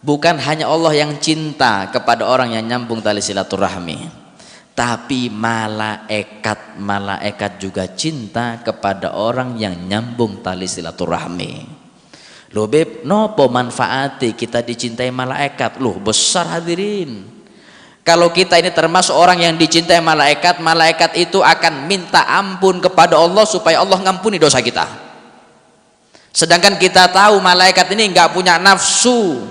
Bukan hanya Allah yang cinta kepada orang yang nyambung tali silaturahmi, tapi malaikat juga cinta kepada orang yang nyambung tali silaturahmi. Loh beb, nopo manfaati kita dicintai malaikat? Loh besar hadirin. Kalau kita ini termasuk orang yang dicintai malaikat, malaikat itu akan minta ampun kepada Allah supaya Allah ngampuni dosa kita. Sedangkan kita tahu malaikat ini nggak punya nafsu,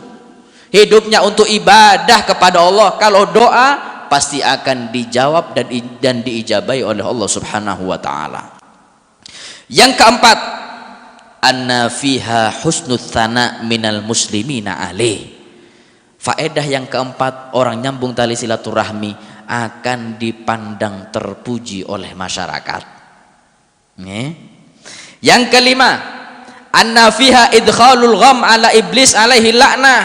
hidupnya untuk ibadah kepada Allah. Kalau doa pasti akan dijawab dan diijabahi oleh Allah subhanahu wa ta'ala. Yang keempat, anna fiha husnul tsana minal muslimina alaih. Faedah yang keempat, orang nyambung tali silaturahmi akan dipandang terpuji oleh masyarakat. Yang kelima, anna fiha idkhalul gham ala iblis alaihi la'nah.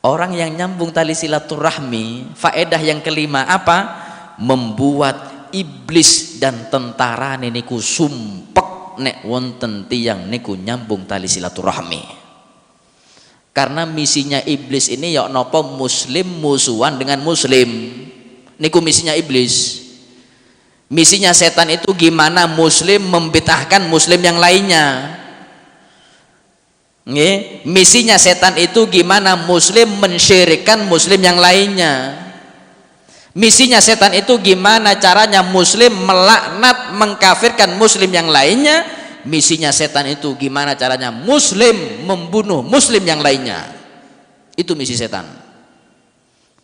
Orang yang nyambung tali silaturahmi, faedah yang kelima apa? Membuat iblis dan tentara niku sumpek nek wonten tiyang niku nyambung tali silaturahmi. Karena misinya iblis ini ya nopo muslim musuhan dengan muslim. Niku misinya iblis. Misinya setan itu gimana muslim membid'ahkan muslim yang lainnya. Misinya setan itu gimana muslim mensyirikkan muslim yang lainnya. Misinya setan itu gimana caranya muslim melaknat mengkafirkan muslim yang lainnya. Misinya setan itu gimana caranya muslim membunuh muslim yang lainnya. Itu misi setan.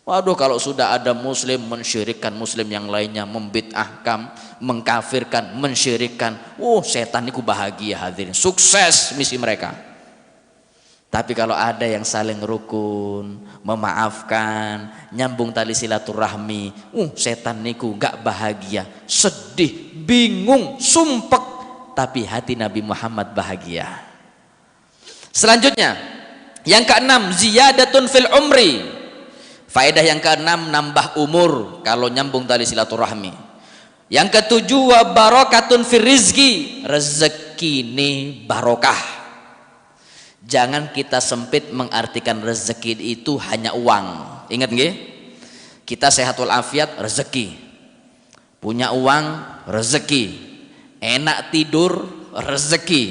Waduh, kalau sudah ada muslim mensyirikkan muslim yang lainnya, membid'ahkan, mengkafirkan, mensyirikkan, setan itu bahagia hadirin, sukses misi mereka. Tapi kalau ada yang saling rukun, memaafkan, nyambung tali silaturahmi, setan niku gak bahagia, sedih, bingung, sumpek. Tapi hati Nabi Muhammad bahagia. Selanjutnya, yang keenam, ziyadatun fil umri. Faedah yang keenam, nambah umur kalau nyambung tali silaturahmi. Yang ketujuh, wa barakatun fil rizki, rezeki ini barokah. Jangan kita sempit mengartikan rezeki itu hanya uang. Ingat nggih? Kita sehat walafiat, rezeki. Punya uang, rezeki. Enak tidur, rezeki.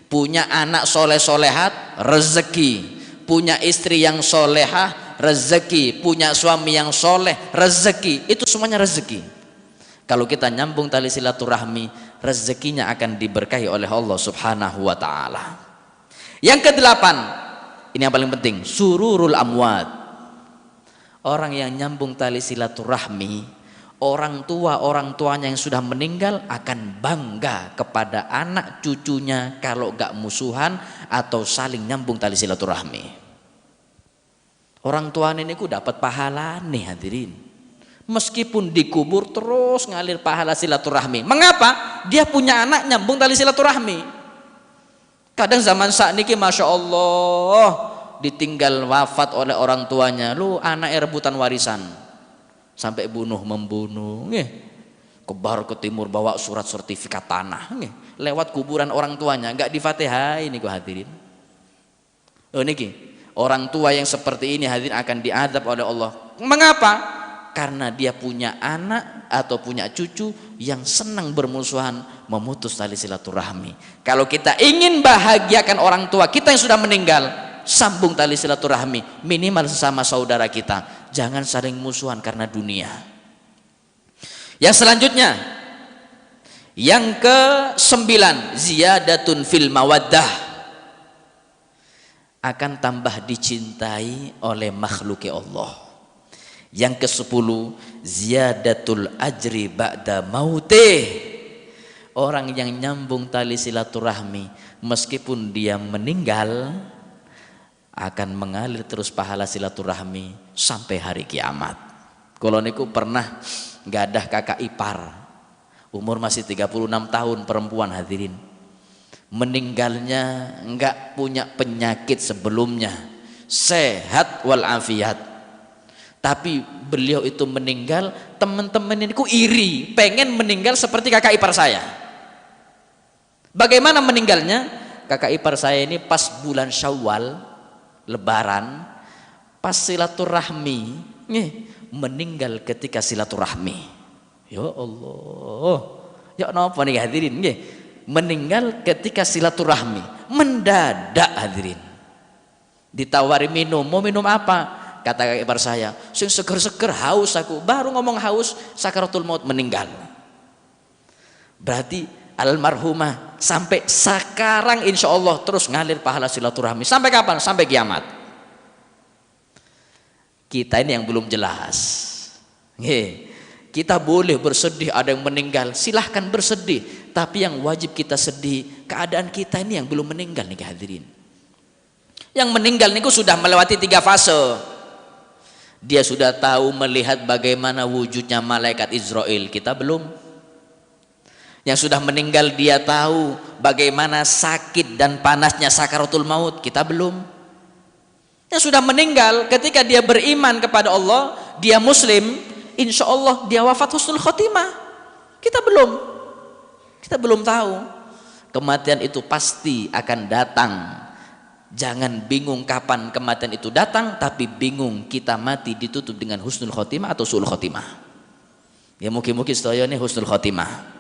Punya anak soleh-solehat, rezeki. Punya istri yang solehah, rezeki. Punya suami yang soleh, rezeki. Itu semuanya rezeki. Kalau kita nyambung tali silaturahmi, rezekinya akan diberkahi oleh Allah subhanahu wa ta'ala. Yang kedelapan, ini yang paling penting, sururul amwat. Orang yang nyambung tali silaturahmi, orang tuanya yang sudah meninggal akan bangga kepada anak cucunya kalau gak musuhan atau saling nyambung tali silaturahmi. Orang tuanya ini dapat pahala nih hadirin. Meskipun dikubur terus ngalir pahala silaturahmi. Mengapa? Dia punya anak nyambung tali silaturahmi. Kadang zaman saat ini Masya Allah ditinggal wafat oleh orang tuanya, lu anak rebutan warisan. Sampai membunuh, kebar ke timur bawa surat sertifikat tanah, lewat kuburan orang tuanya, nggak difatihai ini gua hadirin. Niki orang tua yang seperti ini hadirin akan diadab oleh Allah. Mengapa? karena dia punya anak atau punya cucu yang senang bermusuhan, memutus tali silaturahmi. Kalau kita ingin bahagiakan orang tua kita yang sudah meninggal, sambung tali silaturahmi minimal sesama saudara kita, jangan saling musuhan karena dunia. Yang selanjutnya, yang ke-9, ziyadatun fil mawaddah, akan tambah dicintai oleh makhluk Allah. Yang ke-10, ziyadatul ajri ba'da mautih, orang yang nyambung tali silaturahmi meskipun dia meninggal akan mengalir terus pahala silaturahmi sampai hari kiamat. Kalau niku pernah gadah kakak ipar, umur masih 36 tahun, perempuan hadirin, meninggalnya enggak punya penyakit sebelumnya, sehat walafiat, tapi beliau itu meninggal, teman-teman ini ku iri, pengen meninggal seperti kakak ipar saya. Bagaimana meninggalnya? Kakak ipar saya ini pas bulan Syawal, Lebaran, pas silaturahmi, meninggal ketika silaturahmi. Ya Allah, ya napa nih hadirin, meninggal ketika silaturahmi, mendadak hadirin. Ditawari minum, mau minum apa? Kata kakak ipar saya, sing seger-seger, haus aku. Baru ngomong haus, sakaratul maut meninggal. Berarti almarhumah sampai sekarang insya Allah terus ngalir pahala silaturahmi. Sampai kapan? Sampai kiamat. Kita ini yang belum jelas. Kita boleh bersedih ada yang meninggal, silahkan bersedih, tapi yang wajib kita sedih keadaan kita ini yang belum meninggal nih hadirin. Yang meninggal niku sudah melewati 3 fase. Dia sudah tahu melihat bagaimana wujudnya malaikat Israel, kita belum. Yang sudah meninggal dia tahu bagaimana sakit dan panasnya sakaratul maut, kita belum. Yang sudah meninggal ketika dia beriman kepada Allah, dia muslim, insya Allah dia wafat husnul khotimah, kita belum. Kita belum tahu. Kematian itu pasti akan datang. Jangan bingung kapan kematian itu datang, tapi bingung kita mati ditutup dengan husnul khotimah atau su'ul khotimah. Ya mungkin-mungkin sedaya ini husnul khotimah.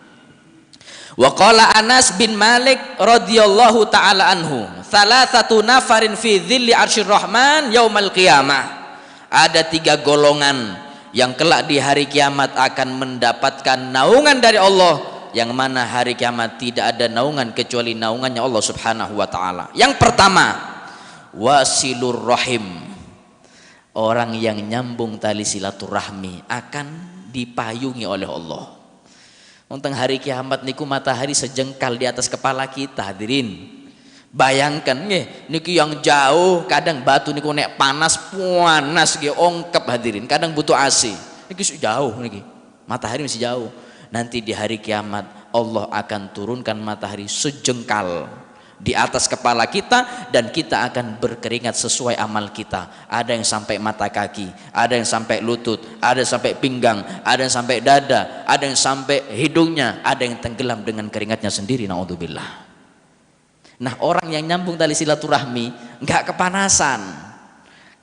Wa qala Anas bin Malik radhiyallahu taala anhu, "Thalathatu nafarin fi dhilli arsyir rahman yaumal qiyamah." Ada 3 golongan yang kelak di hari kiamat akan mendapatkan naungan dari Allah, yang mana hari kiamat tidak ada naungan kecuali naungannya Allah Subhanahu wa taala. Yang pertama, wasilur rahim. Orang yang nyambung tali silaturahmi akan dipayungi oleh Allah. Untuk hari kiamat niku matahari sejengkal di atas kepala kita hadirin. Bayangkan niki yang jauh, kadang batu niku nek panas ongkep hadirin, kadang butuh AC. Niki jauh niki. Matahari masih jauh. Nanti di hari kiamat Allah akan turunkan matahari sejengkal di atas kepala kita, dan kita akan berkeringat sesuai amal kita. Ada yang sampai mata kaki, ada yang sampai lutut, ada yang sampai pinggang, ada yang sampai dada, ada yang sampai hidungnya, ada yang tenggelam dengan keringatnya sendiri, naudzubillah. Nah, orang yang nyambung tali silaturahmi nggak kepanasan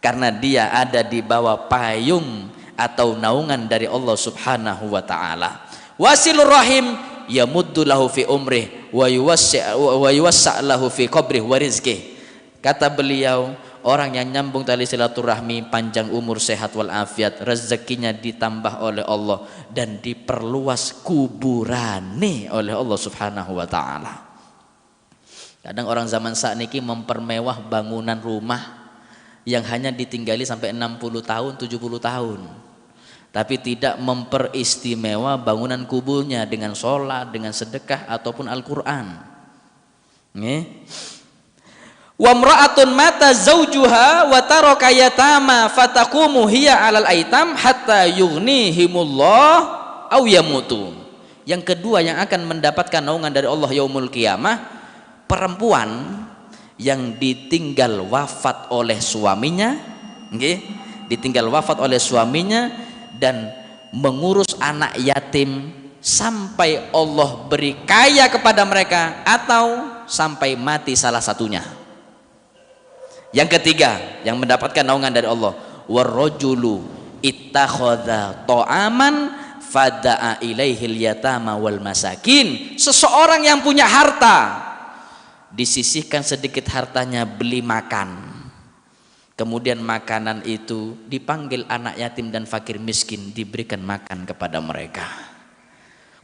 karena dia ada di bawah payung atau naungan dari Allah Subhanahu wa taala. Wasilur rahim yamuddu lahu fi umrih wa yuwassa' lahu fi qabrih wa rizqih. Kata beliau, orang yang nyambung tali silaturahmi panjang umur, sehat walafiat, rezekinya ditambah oleh Allah dan diperluas kuburane oleh Allah Subhanahu wa taala. Kadang orang zaman saat ini mempermewah bangunan rumah yang hanya ditinggali sampai 60 tahun, 70 tahun. Tapi tidak memperistimewa bangunan kuburnya dengan sholat, dengan sedekah ataupun Al-Quran. Wa mra'atun mata zawjuha wa taraka yatama fataqumu hiya 'alal aitam hatta yughnihimullah aw yamutu. Yang kedua yang akan mendapatkan naungan dari Allah yaumul qiyamah, perempuan yang ditinggal wafat oleh suaminya, ditinggal wafat oleh suaminya dan mengurus anak yatim sampai Allah beri kaya kepada mereka atau sampai mati salah satunya. Yang ketiga yang mendapatkan naungan dari Allah, warrajulu ittakhadha ta'aman fada'a ilaihil yatama wal masakin. Seseorang yang punya harta, disisihkan sedikit hartanya beli makan, kemudian makanan itu dipanggil anak yatim dan fakir miskin, diberikan makan kepada mereka.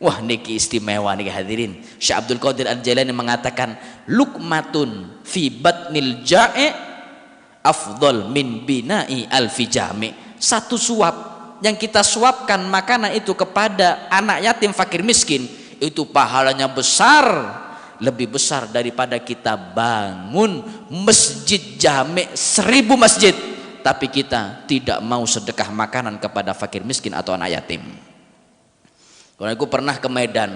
Wah, niki istimewa nih hadirin. Syekh Abdul Qadir Al-Jailani mengatakan, lukmatun fi batnil ja'i afdol min bina'i alfi jami. Satu suap yang kita suapkan makanan itu kepada anak yatim fakir miskin, itu pahalanya besar, lebih besar daripada kita bangun masjid jami 1000 masjid, tapi kita tidak mau sedekah makanan kepada fakir miskin atau anak yatim. Kalau aku pernah ke Medan,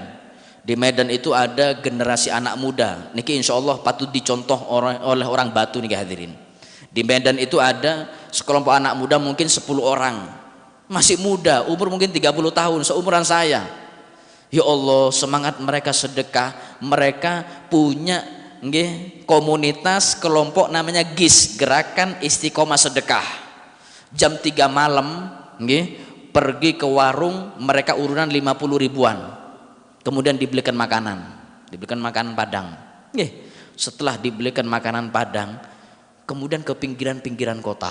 di Medan itu ada generasi anak muda, niki insya Allah patut dicontoh oleh orang Batu nih hadirin. Di Medan itu ada sekelompok anak muda mungkin 10 orang, masih muda, umur mungkin 30 tahun, seumuran saya. Ya Allah, semangat mereka sedekah. Mereka punya komunitas kelompok namanya GIS, Gerakan Istiqomah Sedekah. Jam 3 malam pergi ke warung, mereka urunan 50 ribuan, kemudian dibelikan makanan padang. Setelah dibelikan makanan padang, kemudian ke pinggiran-pinggiran kota,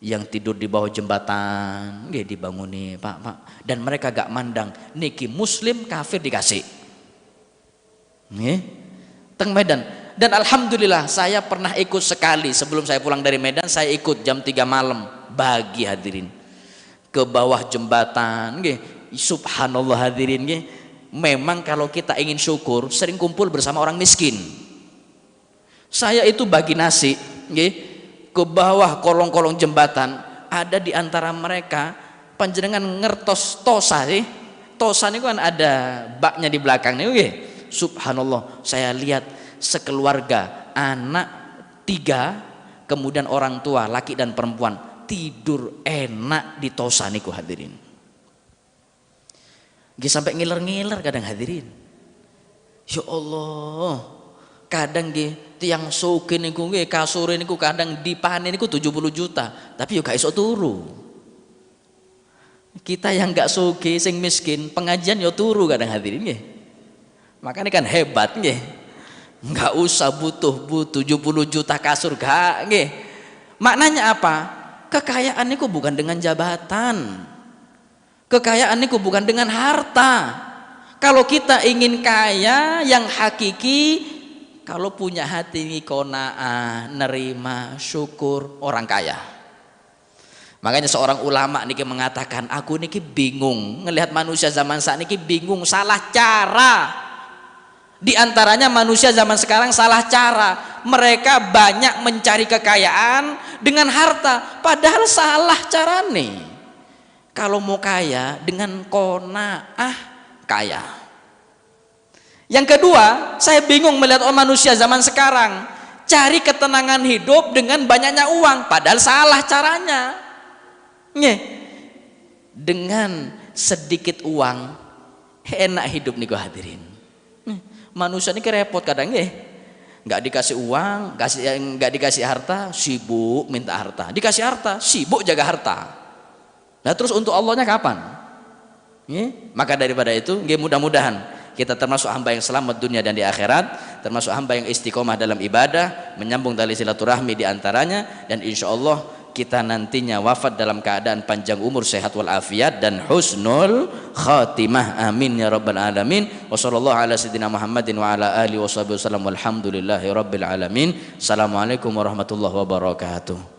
yang tidur di bawah jembatan dibanguni pak, dan mereka gak mandang niki muslim kafir dikasih teng Medan. Dan alhamdulillah saya pernah ikut sekali sebelum saya pulang dari Medan, saya ikut jam 3 malam bagi hadirin ke bawah jembatan. Subhanallah hadirin, memang kalau kita ingin syukur sering kumpul bersama orang miskin. Saya itu bagi nasi ke bawah kolong-kolong jembatan, ada di antara mereka panjenengan ngertos tosa sih. Tosa ini kan ada baknya di belakang nih. Subhanallah, saya lihat sekeluarga, anak 3, kemudian orang tua laki dan perempuan tidur enak di tosa niku hadirin. Sampai ngiler-ngiler kadang hadirin. Ya Allah, kadang tiang soge niku kasur niku kadang dipanen niku 70 juta, tapi yo gak iso turu. Kita yang gak soge sing miskin, pengajian yo turu kadang hadirin nggih. Makanya kan hebat nggih. Enggak usah butuh 70 juta kasur gak nggih. Maknanya apa? Kekayaan niku bukan dengan jabatan. Kekayaan niku bukan dengan harta. Kalau kita ingin kaya yang hakiki, kalau punya hati ini qanaah, nerima, syukur, orang kaya. Makanya seorang ulama niki mengatakan, aku niki bingung ngelihat manusia zaman saat niki bingung, salah cara. Di antaranya manusia zaman sekarang salah cara. Mereka banyak mencari kekayaan dengan harta, padahal salah cara nih. Kalau mau kaya dengan qanaah kaya. Yang kedua, saya bingung melihat manusia zaman sekarang cari ketenangan hidup dengan banyaknya uang, padahal salah caranya. Dengan sedikit uang enak hidup nih hadirin. Manusia ini repot kadang nggak dikasih uang, nggak dikasih harta, sibuk minta harta, dikasih harta, sibuk jaga harta. Nah terus untuk Allahnya kapan? Maka daripada itu, mudah-mudahan kita termasuk hamba yang selamat dunia dan di akhirat, termasuk hamba yang istiqomah dalam ibadah, menyambung tali silaturahmi di antaranya, dan insya Allah kita nantinya wafat dalam keadaan panjang umur, sehat walafiat dan husnul khatimah. Amin ya rabbal alamin. Wassallallahu ala sayyidina Muhammadin wa ala alihi wasallam. Walhamdulillahi rabbil alamin. Assalamualaikum warahmatullahi wabarakatuh.